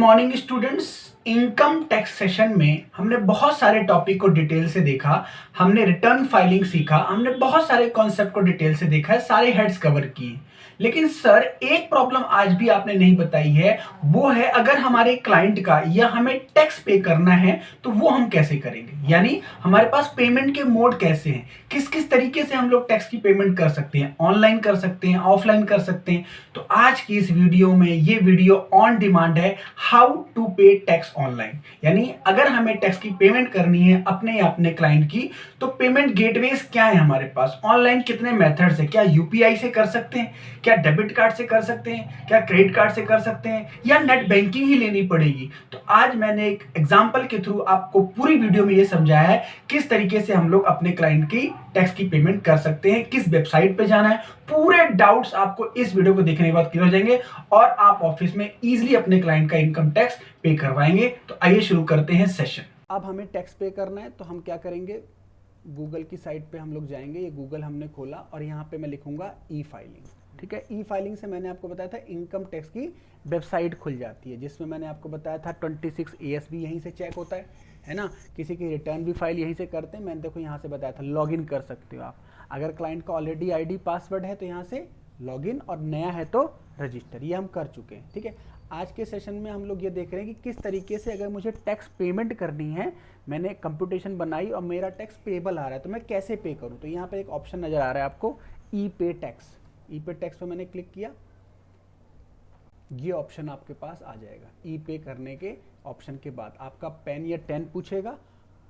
Morning students. Income tax session में हमने बहुत सारे टॉपिक को डिटेल से देखा। हमने रिटर्न फाइलिंग सीखा, हमने बहुत सारे कॉन्सेप्ट को डिटेल से देखा है, सारे हेड्स कवर किए। लेकिन सर एक प्रॉब्लम आज भी आपने नहीं बताई है, वो है अगर हमारे क्लाइंट का या हमें टैक्स पे करना है तो वो हम कैसे करेंगे। यानी हमारे पास पेमेंट के मोड कैसे हैं, किस किस तरीके से हम लोग टैक्स की पेमेंट कर सकते हैं, ऑनलाइन कर सकते हैं, ऑफलाइन कर सकते हैं। तो आज की इस वीडियो में ये वीडियो ऑन डिमांड है, हाउ टू पे टैक्स ऑनलाइन। यानी अगर हमें टैक्स की पेमेंट करनी है अपने या अपने क्लाइंट की, तो पेमेंट गेटवेज क्या है हमारे पास, ऑनलाइन कितने मेथड्स है, क्या यूपीआई से कर सकते हैं, क्या डेबिट कार्ड से कर सकते हैं, क्या क्रेडिट कार्ड से कर सकते हैं, या नेट बैंकिंग ही लेनी पड़ेगी। तो आज मैंने एक एग्जांपल के थ्रू आपको पूरी वीडियो में ये समझाया है किस तरीके से हम लोग अपने क्लाइंट की टैक्स की पेमेंट कर सकते हैं, किस वेबसाइट पे जाना है। पूरे डाउट्स आपको इस वीडियो को देखने के बाद क्लियर हो जाएंगे और आप ऑफिस में इजीली अपने क्लाइंट का इनकम टैक्स पे करवाएंगे। तो आइए शुरू करते हैं सेशन। अब हमें टैक्स पे करना है तो हम क्या करेंगे, गूगल की साइट पे हम लोग जाएंगे। ये गूगल हमने खोला और यहाँ पे मैं लिखूंगा ई फाइलिंग। ठीक है, ई फाइलिंग से मैंने आपको बताया था इनकम टैक्स की वेबसाइट खुल जाती है, जिसमें मैंने आपको बताया था 26 एएस भी यहीं से चेक होता है ना। किसी की रिटर्न भी फाइल यहीं से करते हैं। मैंने देखो यहाँ से बताया था लॉगिन कर सकते हो आप। अगर क्लाइंट का ऑलरेडी आईडी पासवर्ड है तो यहाँ से लॉगिन, और नया है तो रजिस्टर। ये हम कर चुके हैं। ठीक है, आज के सेशन में हम लोग ये देख रहे हैं कि किस तरीके से अगर मुझे टैक्स पेमेंट करनी है, मैंने कंप्यूटेशन बनाई और मेरा टैक्स पेबल आ रहा है तो मैं कैसे पे करूं। तो यहाँ पे एक ऑप्शन नजर आ रहा है आपको, ई पे टैक्स। ई पे टैक्स पे मैंने क्लिक किया, ये ऑप्शन आपके पास आ जाएगा। ई पे करने के ऑप्शन के बाद आपका पैन या टेन पूछेगा,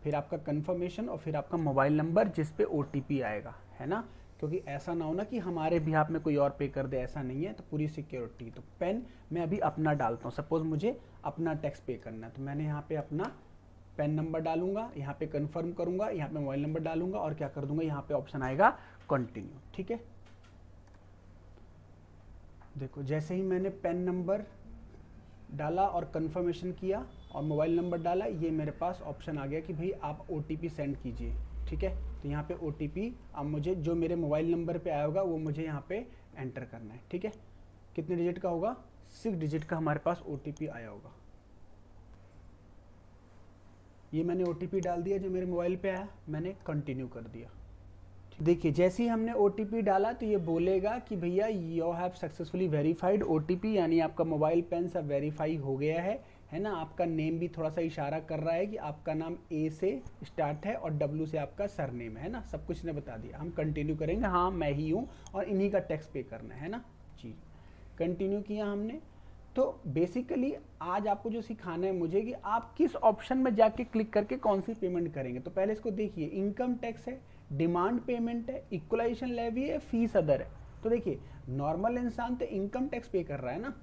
फिर आपका कंफर्मेशन और फिर आपका मोबाइल नंबर जिस पे ओटीपी आएगा, है ना। क्योंकि ऐसा ना हो ना कि हमारे बिहाफ में कोई और पे कर दे, ऐसा नहीं है। तो पूरी सिक्योरिटी। तो पेन मैं अभी अपना डालता हूँ। सपोज मुझे अपना टैक्स पे करना है तो मैंने यहाँ पे अपना पेन नंबर डालूंगा, यहाँ पे कंफर्म करूंगा, यहाँ पे मोबाइल नंबर डालूंगा और क्या कर दूंगा, यहाँ पे ऑप्शन आएगा कंटिन्यू। ठीक है, देखो जैसे ही मैंने पेन नंबर डाला और कंफर्मेशन किया और मोबाइल नंबर डाला, ये मेरे पास ऑप्शन आ गया कि भाई आप ओटीपी सेंड कीजिए। ठीक है, तो यहाँ पे ओटीपी अब मुझे जो मेरे मोबाइल नंबर पे आया होगा वो मुझे यहाँ पे एंटर करना है। ठीक है, कितने डिजिट का होगा, 6 डिजिट का हमारे पास ओटीपी आया होगा। ये मैंने ओटीपी डाल दिया जो मेरे मोबाइल पे आया, मैंने कंटिन्यू कर दिया। देखिए जैसे ही हमने ओटीपी डाला तो ये बोलेगा कि भैया you have successfully verified OTP, यानी आपका मोबाइल पेन सब वेरीफाई हो गया है ना। आपका नेम भी थोड़ा सा इशारा कर रहा है कि आपका नाम ए से स्टार्ट है और डब्ल्यू से आपका सरनेम है ना। सब कुछ ने बता दिया। हम कंटिन्यू करेंगे, हाँ मैं ही हूँ और इन्हीं का टैक्स पे करना है ना जी। कंटिन्यू किया हमने। तो बेसिकली आज आपको जो सिखाना है मुझे कि आप किस ऑप्शन में जाके क्लिक करके कौन सी पेमेंट करेंगे। तो पहले इसको देखिए, इनकम टैक्स है, डिमांड पेमेंट है, इक्वलाइजेशन लेवी है, फीस अदर है। तो देखिए नॉर्मल इंसान तो इनकम टैक्स पे कर रहा है ना।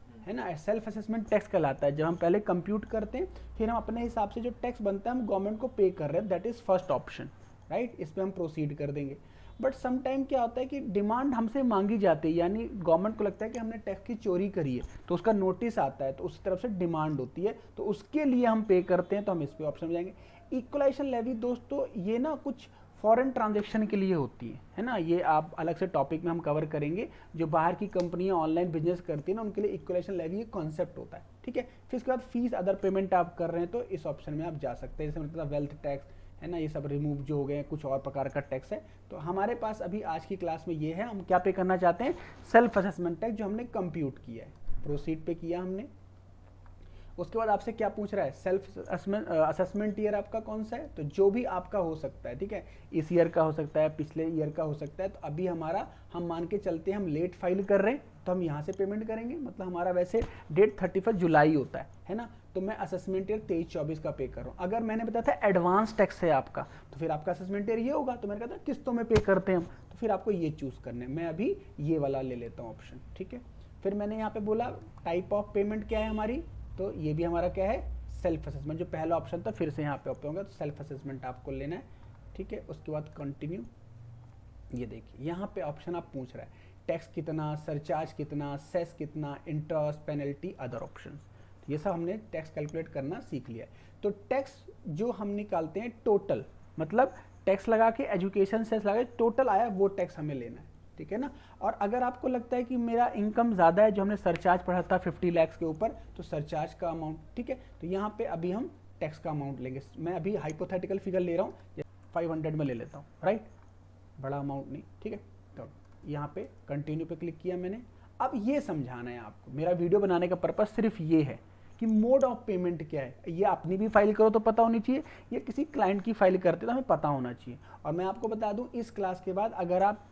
सेल्फ असेसमेंट टैक्स कहलाता है। जब हम पहले कंप्यूट करते हैं फिर हम अपने हिसाब से जो टैक्स बनता है हम गवर्नमेंट को पे कर रहे हैं, that is first option, right. इस पर हम प्रोसीड कर देंगे। बट सम टाइम क्या होता है कि डिमांड हमसे मांगी जाती है, यानी गवर्नमेंट को लगता है कि हमने टैक्स की चोरी करी है तो उसका नोटिस आता है, तो उस तरफ से डिमांड होती है, तो उसके लिए हम पे करते हैं। तो हम इस पे ऑप्शन में जाएंगे। इक्वलाइजेशन लेवी दोस्तों ये ना कुछ फॉरेन ट्रांजेक्शन के लिए होती है ना। ये आप अलग से टॉपिक में हम कवर करेंगे। जो बाहर की कंपनियां ऑनलाइन बिजनेस करती है ना, उनके लिए इक्वलाइजेशन लेवी एक कॉन्सेप्ट होता है। ठीक है, फिर उसके बाद फीस अदर पेमेंट आप कर रहे हैं तो इस ऑप्शन में आप जा सकते हैं। जैसे मतलब वेल्थ टैक्स है ना, ये सब रिमूव जो हो गए, कुछ और प्रकार का टैक्स है। तो हमारे पास अभी आज की क्लास में ये है, हम क्या पे करना चाहते हैं, सेल्फ असेसमेंट टैक्स जो हमने कंप्यूट किया है। प्रोसीड पे किया हमने। उसके बाद आपसे क्या पूछ रहा है, सेल्फ असेसमेंट ईयर आपका कौन सा है। तो जो भी आपका हो सकता है, ठीक है, इस ईयर का हो सकता है, पिछले ईयर का हो सकता है। तो अभी हमारा, हम मान के चलते हैं हम लेट फाइल कर रहे हैं तो हम यहाँ से पेमेंट करेंगे। मतलब हमारा वैसे डेट 31 जुलाई होता है ना। तो मैं असेसमेंट ईयर 23-24 का पे कर रहा हूँ। अगर मैंने बताया था एडवांस टैक्स है आपका, तो फिर आपका असेसमेंट ईयर ये होगा। तो मैंने कहा था किस्तों में पे करते हैं हम, तो फिर आपको ये चूज करना है। मैं अभी ये वाला ले लेता हूँ ऑप्शन। ठीक है, फिर मैंने यहाँ पे बोला टाइप ऑफ पेमेंट क्या है हमारी, तो ये भी हमारा क्या है, सेल्फ असेसमेंट। जो पहला ऑप्शन था फिर से यहाँ पे ओपन होगा, तो सेल्फ असेसमेंट आपको लेना है। ठीक है, उसके बाद कंटिन्यू। ये देखिए यहाँ पे ऑप्शन आप पूछ रहा है टैक्स कितना, सरचार्ज कितना, सेस कितना, इंटरेस्ट, पेनल्टी, अदर ऑप्शन। ये सब हमने टैक्स कैलकुलेट करना सीख लिया है। तो टैक्स जो हम निकालते हैं टोटल, मतलब टैक्स लगा के एजुकेशन सेस लगा के टोटल आया, वो टैक्स हमें लेना है। ठीक है ना। और अगर आपको लगता है कि मेरा इनकम ज़्यादा है, जो हमने सरचार्ज पढ़ा था 50 लाख के ऊपर, तो सरचार्ज का अमाउंट, ठीक है, तो यहाँ पे अभी हम टैक्स का अमाउंट लेंगे। मैं अभी हाइपोथेटिकल फिगर ले रहा हूँ, 500 में ले लेता हूँ, राइट, बड़ा अमाउंट नहीं, ठीक है। तो यहाँ पे कंटिन्यू पे क्लिक किया मैंने। अब ये समझाना है आपको, मेरा वीडियो बनाने का पर्पज सिर्फ ये है कि मोड ऑफ पेमेंट क्या है। ये अपनी भी फाइल करो तो पता होनी चाहिए, ये किसी क्लाइंट की फाइल करते तो हमें पता होना चाहिए। और मैं आपको बता दूं, इस क्लास के बाद अगर आप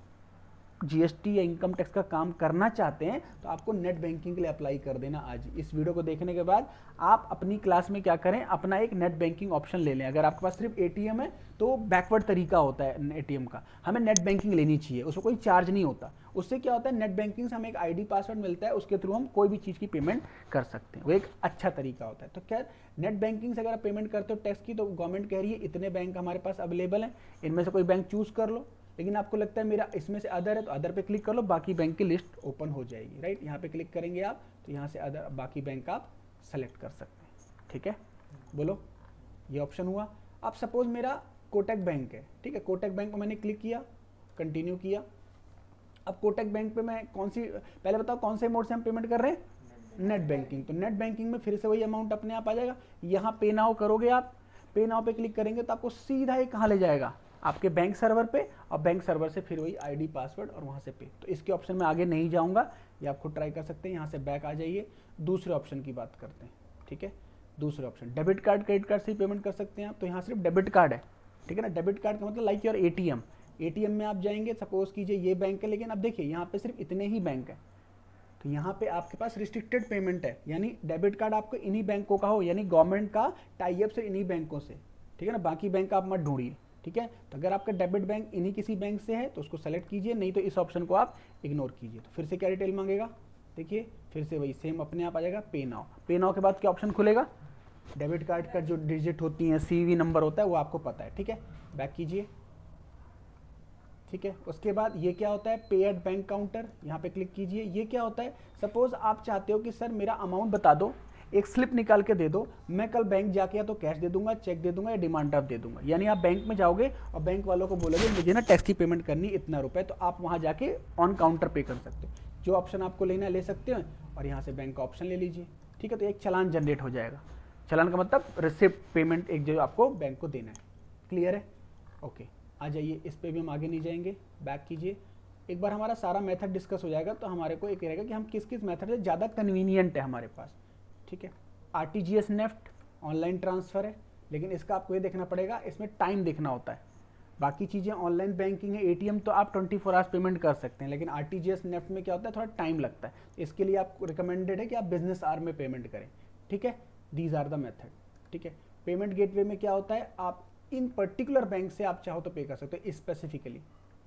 जीएसटी या इनकम टैक्स का काम करना चाहते हैं तो आपको नेट बैंकिंग के लिए अप्लाई कर देना आज। इस वीडियो को देखने के बाद आप अपनी क्लास में क्या करें, अपना एक नेट बैंकिंग ऑप्शन ले लें। अगर आपके पास सिर्फ एटीएम है तो बैकवर्ड तरीका होता है एटीएम का, हमें नेट बैंकिंग लेनी चाहिए, उसको कोई चार्ज नहीं होता। उससे क्या होता है, नेट बैंकिंग से हमें एक आईडी पासवर्ड मिलता है, उसके थ्रू हम कोई भी चीज़ की पेमेंट कर सकते हैं, वो एक अच्छा तरीका होता है। तो खैर, नेट बैंकिंग से अगर आप पेमेंट करते हो टैक्स की, तो गवर्नमेंट कह रही है इतने बैंक हमारे पास अवेलेबल हैं, इनमें से कोई बैंक चूज कर लो। लेकिन आपको लगता है मेरा इसमें से अदर है, तो अदर पे क्लिक कर लो, बाकी बैंक की लिस्ट ओपन हो जाएगी, राइट। यहाँ पे क्लिक करेंगे आप, तो यहाँ से अदर बाकी बैंक आप सेलेक्ट कर सकते हैं, ठीक है। बोलो, ये ऑप्शन हुआ। अब सपोज मेरा कोटक बैंक है, ठीक है, कोटक बैंक को मैंने क्लिक किया, कंटिन्यू किया। अब कोटक बैंक पे मैं कौन सी, पहले बताओ कौन से मोड से हम पेमेंट कर रहे हैं, नेट बैंकिंग। तो नेट बैंकिंग में फिर से वही अमाउंट अपने आप आ जाएगा। यहाँ पे नाउ करोगे आप, पे नाउ पे क्लिक करेंगे तो आपको सीधा ही कहाँ ले जाएगा, आपके बैंक सर्वर पे, और बैंक सर्वर से फिर वही आईडी पासवर्ड और वहाँ से पे। तो इसके ऑप्शन में आगे नहीं जाऊँगा, ये आप खुद ट्राई कर सकते हैं। यहाँ से बैक आ जाइए, दूसरे ऑप्शन की बात करते हैं, ठीक है। दूसरे option debit card, credit card से ही पेमेंट कर सकते हैं आप। तो यहाँ सिर्फ डेबिट कार्ड है, ठीक है ना। डेबिट कार्ड का मतलब लाइक योर एटीएम। एटीएम में आप जाएंगे, सपोज कीजिए ये बैंक है, लेकिन अब देखिए यहाँ पे सिर्फ इतने ही बैंक है, तो यहाँ पे आपके पास रिस्ट्रिक्टेड पेमेंट है, यानी डेबिट कार्ड आपको इन्हीं बैंकों का हो, यानी गवर्नमेंट का टाई अप से इन्हीं बैंकों से, ठीक है ना। बाकी बैंक आप मत ढूंढिए, ठीक है। तो अगर आपका डेबिट बैंक इन्हीं किसी बैंक से है तो उसको सेलेक्ट कीजिए, नहीं तो इस ऑप्शन को आप इग्नोर कीजिए। तो फिर से क्या डिटेल मांगेगा, देखिए फिर से वही सेम अपने आप आ जाएगा, पे नाउ। पे नाउ के बाद क्या ऑप्शन खुलेगा, डेबिट कार्ड का जो डिजिट होती है, सीवी नंबर होता है, वो आपको पता है, ठीक है। बैक कीजिए, ठीक है। उसके बाद ये क्या होता है, पे एट बैंक काउंटर, यहाँ पे क्लिक कीजिए। ये क्या होता है, सपोज आप चाहते हो कि सर मेरा अमाउंट बता दो, एक स्लिप निकाल के दे दो, मैं कल बैंक जाके या तो कैश दे दूंगा, चेक दे दूंगा, या डिमांड ड्राफ्ट दे दूंगा। यानी आप बैंक में जाओगे और बैंक वालों को बोलोगे मुझे ना टैक्स की पेमेंट करनी इतना रुपए, तो आप वहाँ जाके ऑन काउंटर पे कर सकते हो। जो ऑप्शन आपको लेना है ले सकते हो, और यहाँ से बैंक का ऑप्शन ले लीजिए, ठीक है। तो एक चालान जनरेट हो जाएगा। चालान का मतलब रिसिप्ट पेमेंट, एक जो आपको बैंक को देना है। क्लियर है, ओके। आ जाइए, इस पे भी हम आगे नहीं जाएंगे, बैक कीजिए। एक बार हमारा सारा मेथड डिस्कस हो जाएगा तो हमारे को एक रहेगा कि हम किस किस मेथड से ज़्यादा कन्वीनियंट है हमारे पास, ठीक है। आरटीजीएस नेफ्ट ऑनलाइन ट्रांसफ़र है, लेकिन इसका आपको ये देखना पड़ेगा, इसमें टाइम देखना होता है। बाकी चीज़ें ऑनलाइन बैंकिंग है, एटीएम तो आप 24 आवर्स पेमेंट कर सकते हैं, लेकिन आरटीजीएस नेफ्ट में क्या होता है, थोड़ा टाइम लगता है। इसके लिए आपको रिकमेंडेड है कि आप बिजनेस आवर में पेमेंट करें, ठीक है। दीज आर द मेथड, ठीक है। पेमेंट गेटवे में क्या होता है, आप इन पर्टिकुलर बैंक से आप चाहो तो पे कर सकते हो स्पेसिफिकली,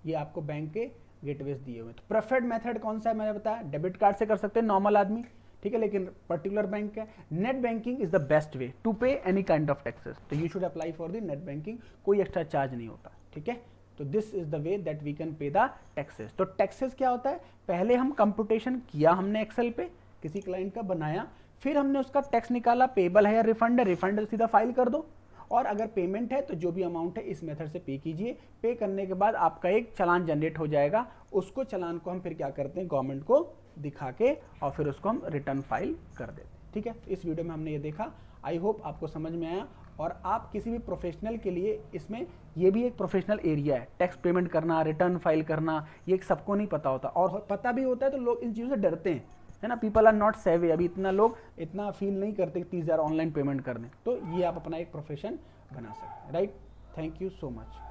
ये आपको बैंक के गेटवेज दिए हुए। तो प्रेफर्ड मेथड कौन सा है मैंने बताया, डेबिट कार्ड से कर सकते हैं नॉर्मल आदमी, ठीक है, लेकिन पर्टिकुलर बैंक है। Net banking is the best way to pay any kind of taxes, तो you should apply for the net banking, कोई एक्स्ट्रा चार्ज नहीं होता, ठीक है। तो this is the way that we can pay the taxes. तो taxes क्या होता है, पहले हम कंप्यूटेशन किया हमने एक्सेल पे, किसी क्लाइंट का बनाया, फिर हमने उसका टैक्स निकाला, पेबल है या रिफंड है, रिफंड सीधा फाइल कर दो, और अगर पेमेंट है तो जो भी अमाउंट है इस मेथड से पे कीजिए। पे करने के बाद आपका एक चालान जनरेट हो जाएगा, उसको चालान को हम फिर क्या करते हैं, गवर्नमेंट को दिखा के और फिर उसको हम रिटर्न फाइल कर देते हैं, ठीक है। इस वीडियो में हमने ये देखा, आई होप आपको समझ में आया। और आप किसी भी प्रोफेशनल के लिए, इसमें ये भी एक प्रोफेशनल एरिया है, टैक्स पेमेंट करना, रिटर्न फाइल करना, ये सबको नहीं पता होता, और पता भी होता है तो लोग इन चीज़ों से डरते हैं, है ना। पीपल आर नॉट सेवी, अभी इतना लोग इतना फील नहीं करते कि 30,000 ऑनलाइन पेमेंट कर दें। तो ये आप अपना एक प्रोफेशन बना सकते हैं, right. Thank you so much.